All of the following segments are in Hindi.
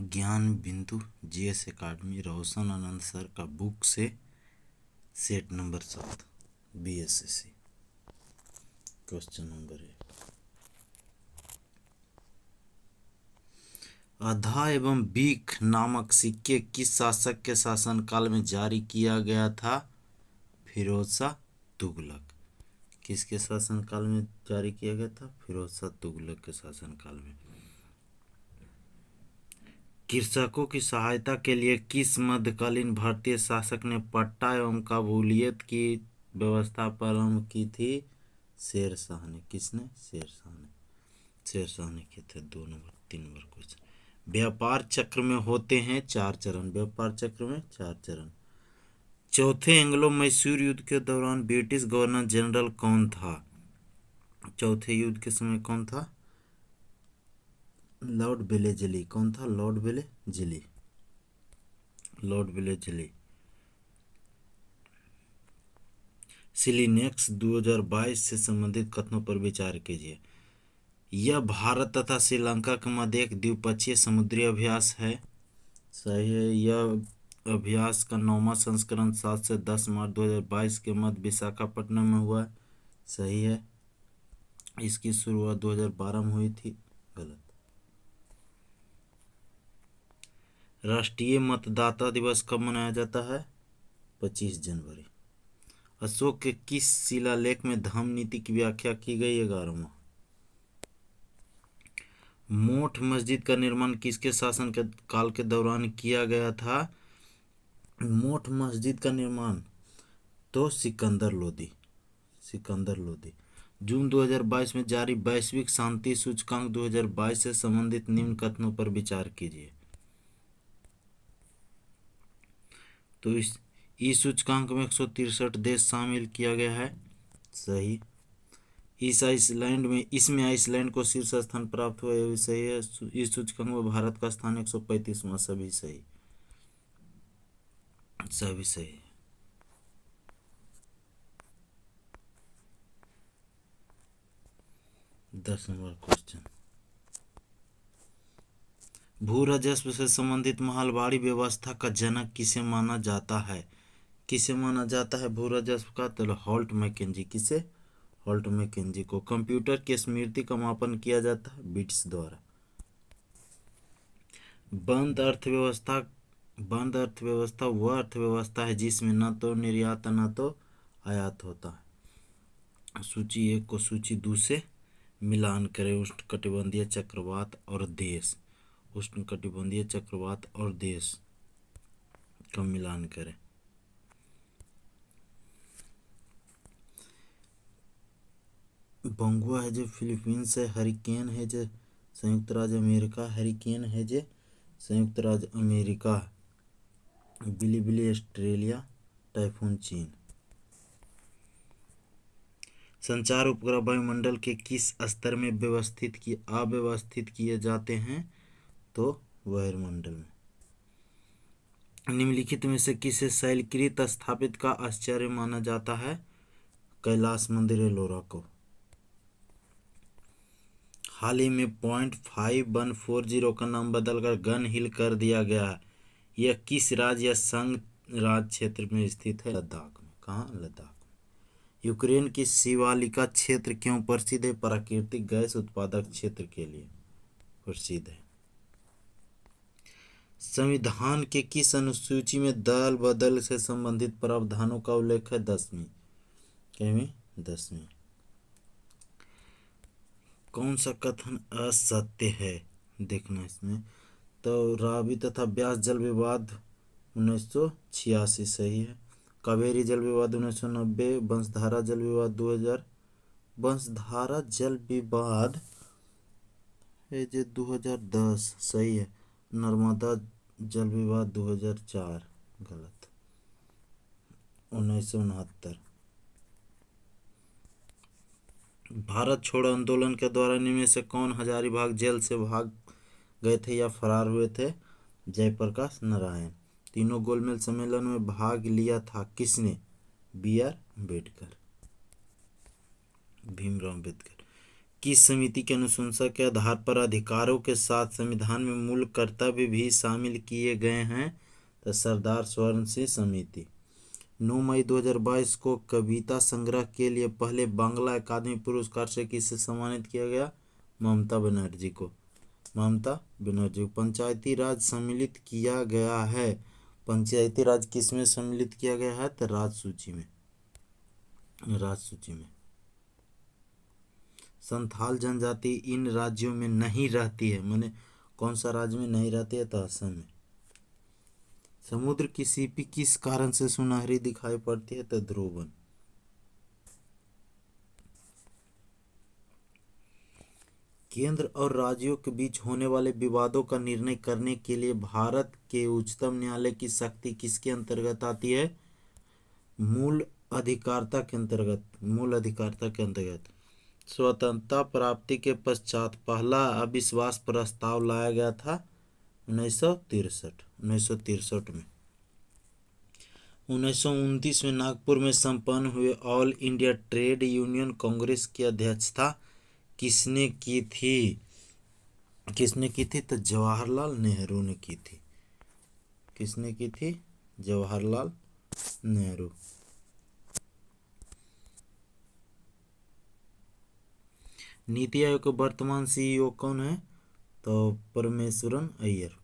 ज्ञान बिंदु जीएस एकेडमी रोशन आनंद सर का बुक से set number 7 BSSC. Question number 1, आधा एवं बीख नामक सिक्के किस शासक के शासनकाल में जारी किया गया था? फिरोज शाह तुगलक। किसके शासनकाल में जारी किया गया था? फिरोज शाह तुगलक के शासनकाल में। कृषकों की सहायता के लिए किस मध्यकालीन भारतीय शासक ने पट्टा एवं काबूलियत की व्यवस्था प्रारंभ की थी? शेर शाह ने। किसने? शेर शाह ने। शेर शाह ने किए थे। 2 नंबर 3 नंबर क्वेश्चन। व्यापार चक्र में होते हैं 4 चरण। व्यापार चक्र में 4 चरण। चौथे एंग्लो मैसूर युद्ध के दौरान ब्रिटिश गवर्नर जनरल कौन था? चौथे युद्ध के समय कौन था? Lord Wellesley. कौन था? Lord Wellesley. Lord Wellesley. सिलीनेक्स 2022 से संबंधित कथनों पर विचार कीजिए। यह भारत तथा श्रीलंका के मध्य एक द्विपक्षीय समुद्री अभ्यास है। सही है। यह अभ्यास का 9वां संस्करण 7 से 10 मार्च 2022 के मध्य विशाखापट्टनम में हुआ। सही है। इसकी शुरुआत 2012 में हुई थी। गलत। राष्ट्रीय मतदाता दिवस कब मनाया जाता है? 25 जनवरी। अशोक के किस शिलालेख में धम्म नीति की व्याख्या की गई? 11वां। मोठ मस्जिद का निर्माण किसके शासन के काल के दौरान किया गया था? मोठ मस्जिद का निर्माण तो सिकंदर लोदी। सिकंदर लोदी। जून 2022 में जारी वैश्विक शांति सूचकांक 2022 से संबंधित निम्न कथनों पर विचार कीजिए। तो इस सूचकांक में 163 देश शामिल किया गया है। सही। इसमें आइसलैंड को शीर्ष स्थान प्राप्त हुआ, यह भी सही है। इस सूचकांक में भारत का स्थान 135वां। सभी सही। सभी सही। दस नंबर क्वेश्चन। भू राजस्व से संबंधित महलबाड़ी व्यवस्था का जनक किसे माना जाता है? किसे माना जाता है भू राजस्व का? तो हॉल्ट मैकेंजी। किसे? हॉल्ट मैकेंजी को। कंप्यूटर की स्मृति का मापन किया जाता है बिट्स द्वारा। बंद अर्थव्यवस्था वह अर्थव्यवस्था है जिसमें न तो निर्यात न तो आयात होता है। सूची 1 को सूची 2 से मिलान करें। उष्णकटिबंधीय चक्रवात और देश। उष्णकटिबंधीय चक्रवात और देश का मिलान करें। बंगुआ है जो फिलीपींस है। हरिकेन है जो संयुक्त राज्य अमेरिका। हरिकेन है जो संयुक्त राज्य अमेरिका। बिलीबिली ऑस्ट्रेलिया। टाइफून चीन। संचार उपग्रह वायुमंडल के किस स्तर में अव्यवस्थित किए जाते हैं? तो वायुमंडल में। निम्नलिखित में से किसे शैलकृत स्थापित का आश्चर्य माना जाता है? कैलाश मंदिर एलोरा को। हाल ही में 0.5140 का नाम बदलकर गन हिल कर दिया गया है। यह किस राज्य या संघ राज्य क्षेत्र में स्थित है? लद्दाख में। कहाँ? लद्दाख में। यूक्रेन की शिवालिका क्षेत्र क्यों प्रसिद्ध है? प्राकृतिक गैस उत्पादक क्षेत्र के लिए प्रसिद्ध है। संविधान के किस अनुसूची में दल बदल से संबंधित प्रावधानों का उल्लेख है? 10वीं। 10वीं। कौन सा कथन असत्य है? देखना इसमें। तो रावी तथा ब्यास जल विवाद 1986 सही है। कावेरी जल विवाद 1990। बंसधारा जल विवाद 2000। बंसधारा जल विवाद है जो 2010 सही है। नर्मदा जल विवाद 2004 गलत। 1969। भारत छोड़ो आंदोलन के दौरान इनमें से कौन हजारीबाग जेल से भाग गए थे या फरार हुए थे? जयप्रकाश नारायण। तीनों गोलमेज सम्मेलन में भाग लिया था किसने? B R Ambedkar. भीमराव अम्बेडकर। किस समिति की अनुशंसा के आधार पर अधिकारों के साथ संविधान में मूल कर्तव्य भी शामिल किए गए हैं? तो सरदार स्वर्ण सिंह समिति। 9 मई 2022 को कविता संग्रह के लिए पहले बांग्ला अकादमी पुरस्कार से किसे सम्मानित किया गया? ममता बनर्जी को। ममता बनर्जी को। पंचायती राज सम्मिलित किया गया है। पंचायती राज किस में सम्मिलित किया गया है? तो राज सूची में। राज सूची में। संथाल जनजाति इन राज्यों में नहीं रहती है, माने कौन सा राज्य में नहीं रहती है? तो असम में। समुद्र की सीपी किस कारण से सुनहरी दिखाई पड़ती है? तो ध्रुवन। केंद्र और राज्यों के बीच होने वाले विवादों का निर्णय करने के लिए भारत के उच्चतम न्यायालय की शक्ति किसके अंतर्गत आती है? मूल अधिकारता के अंतर्गत। मूल अधिकारता के अंतर्गत। स्वतंत्रता प्राप्ति के पश्चात पहला अविश्वास प्रस्ताव लाया गया था 1963 में। 1929 में नागपुर में संपन्न हुए all India trade union Congress की अध्यक्षता किसने की थी? किसने की थी? तो जवाहरलाल नेहरू ने की थी। किसने की थी? जवाहरलाल नेहरू। नीति आयोग के वर्तमान सीईओ कौन है? तो परमेश्वरन अय्यर।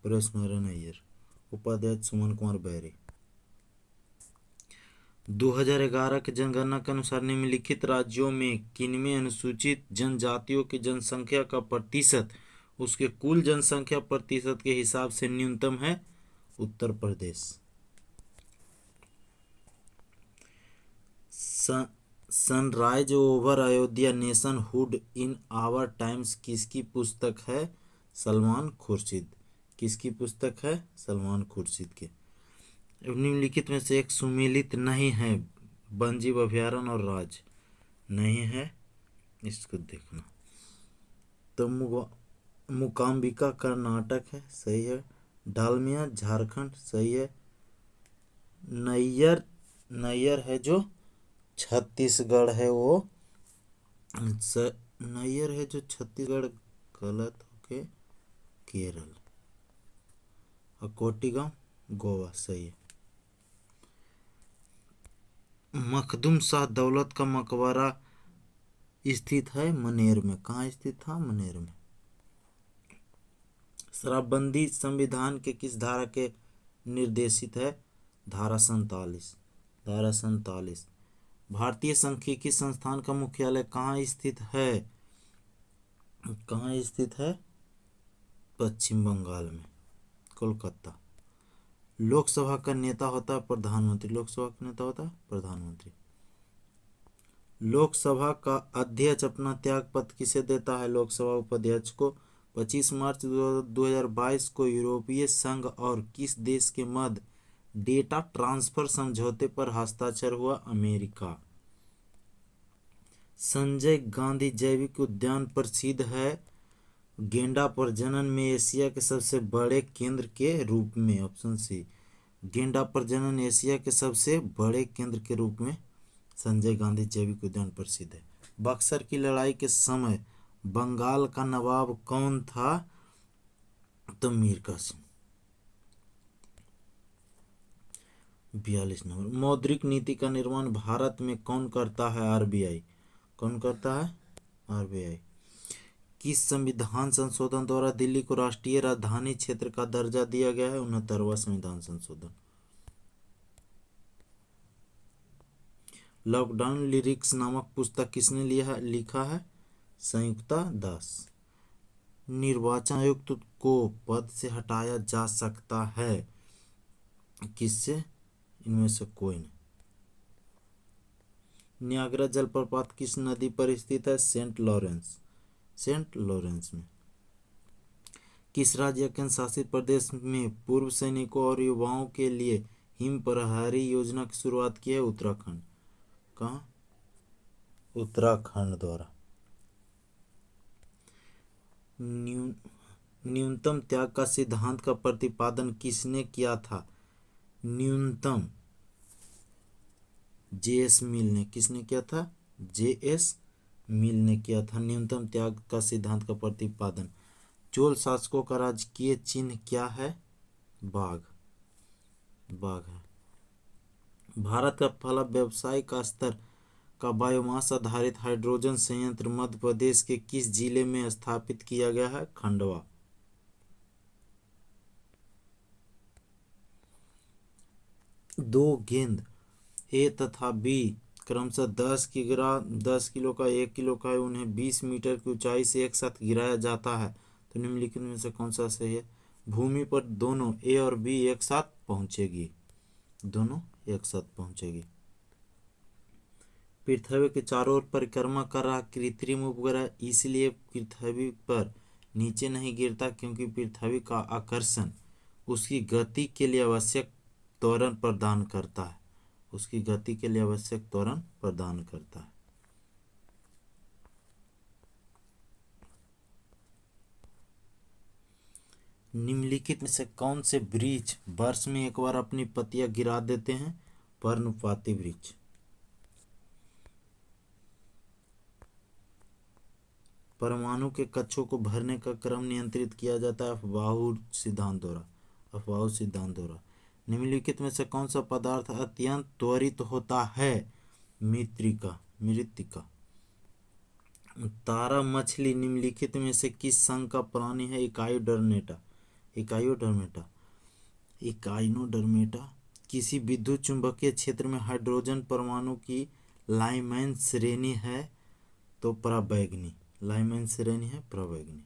उपाध्यक्ष सुमन कुमार बैरी। 2011 की जनगणना के अनुसार निम्नलिखित राज्यों में किनमें अनुसूचित जनजातियों की जनसंख्या का प्रतिशत उसके कुल जनसंख्या प्रतिशत के हिसाब से न्यूनतम है? Uttar Pradesh. Sunrise over Ayodhya nationhood in our times किसकी पुस्तक है? सलमान खुर्शीद। किसकी पुस्तक है? सलमान खुर्शीद के। निम्नलिखित में से एक सुमेलित नहीं है। वन्यजीव अभयारण्य और राज नहीं है, इसको देखना। तो मुकाम्बिका कर्नाटक है, सही है। डालमिया झारखंड, सही है। नैयर है जो छत्तीसगढ़ है, वो नैयर है जो छत्तीसगढ़, गलत होके केरल। और कोटिगांव गोवा, सही है। मखदूम शाह दौलत का मकबरा स्थित है मनेर में। कहाँ स्थित था? मनेर में। शराबबंदी संविधान के किस धारा के निर्देशित है? धारा 47। धारा 47। भारतीय सांख्यिकी संस्थान का मुख्यालय कहाँ स्थित है? कहाँ स्थित है? पश्चिम बंगाल में, कोलकाता। लोकसभा का नेता होता है प्रधानमंत्री। लोकसभा का नेता होता है प्रधानमंत्री। लोकसभा का अध्यक्ष अपना त्यागपत्र किसे देता है? लोकसभा उपाध्यक्ष को। 25 मार्च 2022 को यूरोपीय संघ और किस देश के मध्य डेटा ट्रांसफर समझौते पर हस्ताक्षर हुआ? अमेरिका। संजय गांधी जैविक उद्यान प्रसिद्ध है गेंडा प्रजनन में एशिया के सबसे बड़े केंद्र के रूप में। ऑप्शन सी, गेंडा प्रजनन एशिया के सबसे बड़े केंद्र के रूप में संजय गांधी जैविक उद्यान प्रसिद्ध है। बक्सर की लड़ाई के समय बंगाल का नवाब कौन था? तो मीर कासिम। 42 नंबर। मौद्रिक नीति का निर्माण भारत में कौन करता है? आरबीआई। कौन करता है? आरबीआई। किस संविधान संशोधन द्वारा दिल्ली को राष्ट्रीय राजधानी क्षेत्र का दर्जा दिया गया है? 69वां संविधान संशोधन। लॉकडाउन लिरिक्स नामक पुस्तक किसने लिखा है? संयुक्ता दास। निर्वाचन आयुक्त को पद से हटाया जा सकता है किससे? इनमें से कोई नहीं। नियाग्रा जलप्रपात किस नदी पर स्थित है? Saint Lawrence. सेंट लॉरेंस में। किस राज्य या केंद्र शासित प्रदेश में पूर्व सैनिकों और युवाओं के लिए हिम प्रहरी योजना की शुरुआत की है? उत्तराखंड। कहाँ? उत्तराखंड द्वारा। न्यूनतम त्याग का सिद्धांत का प्रतिपादन किसने किया था? न्यूनतम जेएस मिल ने। किसने किया था? जेएस मिल ने किया था। न्यूनतम त्याग का सिद्धांत का प्रतिपादन। चोल शासकों का राजकीय चिन्ह क्या है? बाघ, बाघ है। भारत का पहला व्यावसायिक स्तर का बायोमास आधारित हाइड्रोजन संयंत्र मध्य प्रदेश के किस जिले में स्थापित किया गया है? खंडवा। दो गेंद ए तथा बी क्रमशः 10 किलो का 1 किलो का है, उन्हें 20 मीटर की ऊंचाई से एक साथ गिराया जाता है, तो निम्नलिखित में से कौन सा सही है? भूमि पर दोनों ए और बी एक साथ पहुंचेगी, दोनों एक साथ पहुंचेगी। पृथ्वी के चारों ओर परिक्रमा कर रहा कृत्रिम उपग्रह इसलिए पृथ्वी पर नीचे नहीं गिरता क्योंकि पृथ्वी का आकर्षण उसकी गति के लिए आवश्यक त्वरण प्रदान करता है, उसकी गति के लिए आवश्यक त्वरण प्रदान करता है। निम्नलिखित में से कौन से वृक्ष वर्ष में एक बार अपनी पत्तियां गिरा देते हैं? पर्णपाती वृक्ष। परमाणु के कक्षों को भरने का क्रम नियंत्रित किया जाता है अफबाऊ सिद्धांत द्वारा, अफबाऊ सिद्धांत द्वारा। निम्नलिखित में से कौन सा पदार्थ अत्यंत त्वरित होता है? मृत्तिका, मृत्तिका। तारा मछली निम्नलिखित में से किस संघ का प्राणी है? इकाइडर्मेटा, इकाइडर्मेटा, इकाइनोडर्मेटा। किसी विद्युत चुंबकीय क्षेत्र में हाइड्रोजन परमाणु की लाइमैन श्रेणी है तो पराबैंगनी, लाइमैन श्रेणी है पराबैंगनी।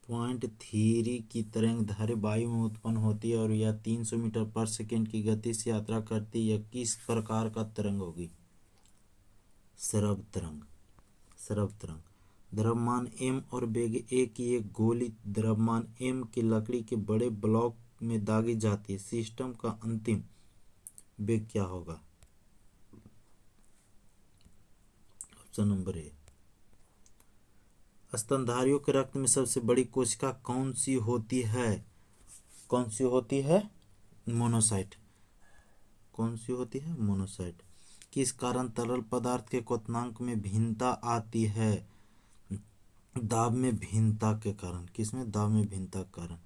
पॉइंट थ्री की तरंगधारी वायु में उत्पन्न होती है और यह 300 मीटर पर सेकेंड की गति से यात्रा करती है। यह किस प्रकार का तरंग होगी? सरब तरंग, सरब तरंग। द्रव्यमान m और वेग a की एक गोली द्रव्यमान m की लकड़ी के बड़े ब्लॉक में दागी जाती है, सिस्टम का अंतिम वेग क्या होगा? Option number A. स्तनधारियों के रक्त में सबसे बड़ी कोशिका कौन सी होती है? कौन सी होती है? मोनोसाइट। कौन सी होती है? मोनोसाइट। किस कारण तरल पदार्थ के क्वथनांक में भिन्नता आती है? दाब में भिन्नता के कारण। किसमें? दाब में भिन्नता के कारण।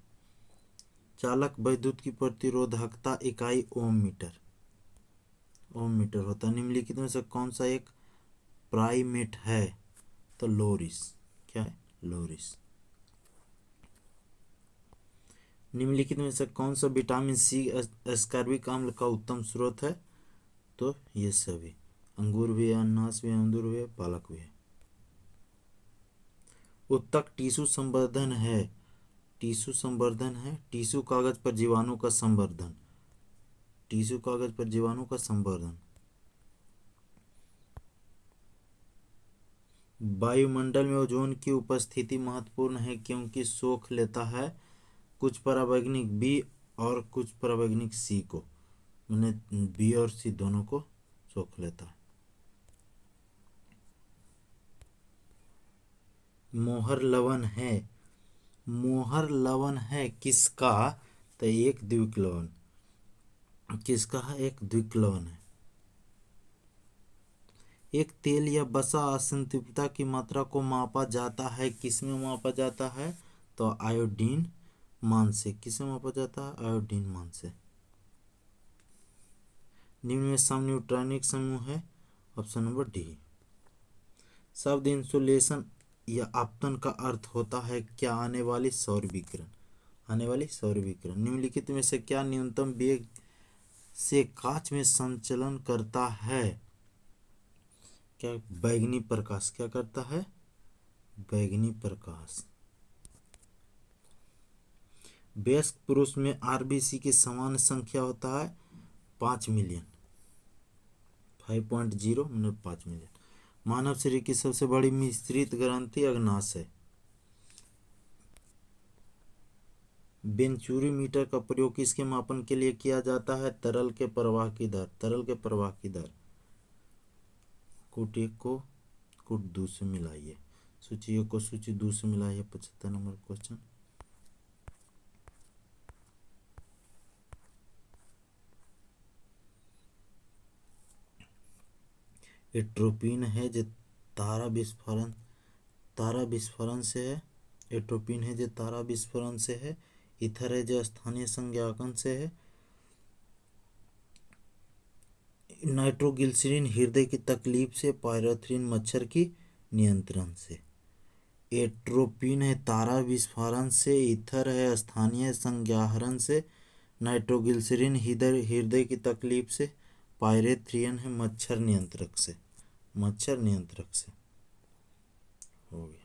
चालक वैद्युत की प्रतिरोधकता इकाई ओम मीटर, ओम मीटर होता है। निम्नलिखित में से कौन सा एक प्राइमेट है? तो लोरिस। क्या है? लोरिस। निम्नलिखित में से कौन सा विटामिन सी अस्कॉर्बिक अम्ल का उत्तम स्रोत है? तो ये सभी, अंगूर भी है, अनानास भी है, अमरूद भी है, पालक भी है। उत्तक टिश्यू संवर्धन है, टिश्यू संवर्धन है, टिश्यू कागज पर जीवाणु का संवर्धन, टिश्यू कागज पर जीवाणु का संवर्धन। वायुमंडल में ओजोन की उपस्थिति महत्वपूर्ण है क्योंकि सोख लेता है कुछ परावैंगनिक बी और कुछ परावैंगनिक सी को, मैंने बी और सी दोनों को सोख लेता है। मोहर लवण है, मोहर लवण है किसका? तो एक द्विक लवण। किसका है? एक द्विक लवण है। एक तेल या वसा असंतृप्तता की मात्रा को मापा जाता है, किसमें मापा जाता है? तो आयोडीन मान से। किसमें मापा जाता है? आयोडीन मान से। निम्न में समन्यूट्रॉनिक समूह है, ऑप्शन नंबर डी। शब्द इंसुलेशन या आपतन का अर्थ होता है क्या? आने वाली सौर विकिरण, आने वाली सौर विकिरण। निम्नलिखित में से क्या न्यूनतम वेग से कांच में संचलन करता है? क्या? बैगनी प्रकाश। क्या करता है? बैगनी प्रकाश। वयस्क पुरुष में आरबीसी की समान संख्या होता है 5 मिलियन, 5.0 मतलब 5 मिलियन। मानव शरीर की सबसे बड़ी मिश्रित ग्रंथि अग्नाशय है। वेंचुरी मीटर का प्रयोग किसके मापन के लिए किया जाता है? तरल के प्रवाह की दर, तरल के प्रवाह की दर। कूट एक को कूट दो से मिलाइए, सूची एक को सूची दो से मिलाइए। 75 नंबर क्वेश्चन। एट्रोपिन है जो तारा विस्फोरण से है। एट्रोपिन है जो तारा विस्फोरण से है। इथर है जो स्थानीय संज्ञापन से है। नाइट्रोग्लिसरीन हृदय की तकलीफ से। पायरेथ्रिन मच्छर की नियंत्रण से। एट्रोपिन है तारा विस्फोरण से। इथर है स्थानीय संज्ञाहरण से। नाइट्रोग्लिसरीन हृदय की तकलीफ से। पायरेथ्रिन है मच्छर नियंत्रक से। हो गया।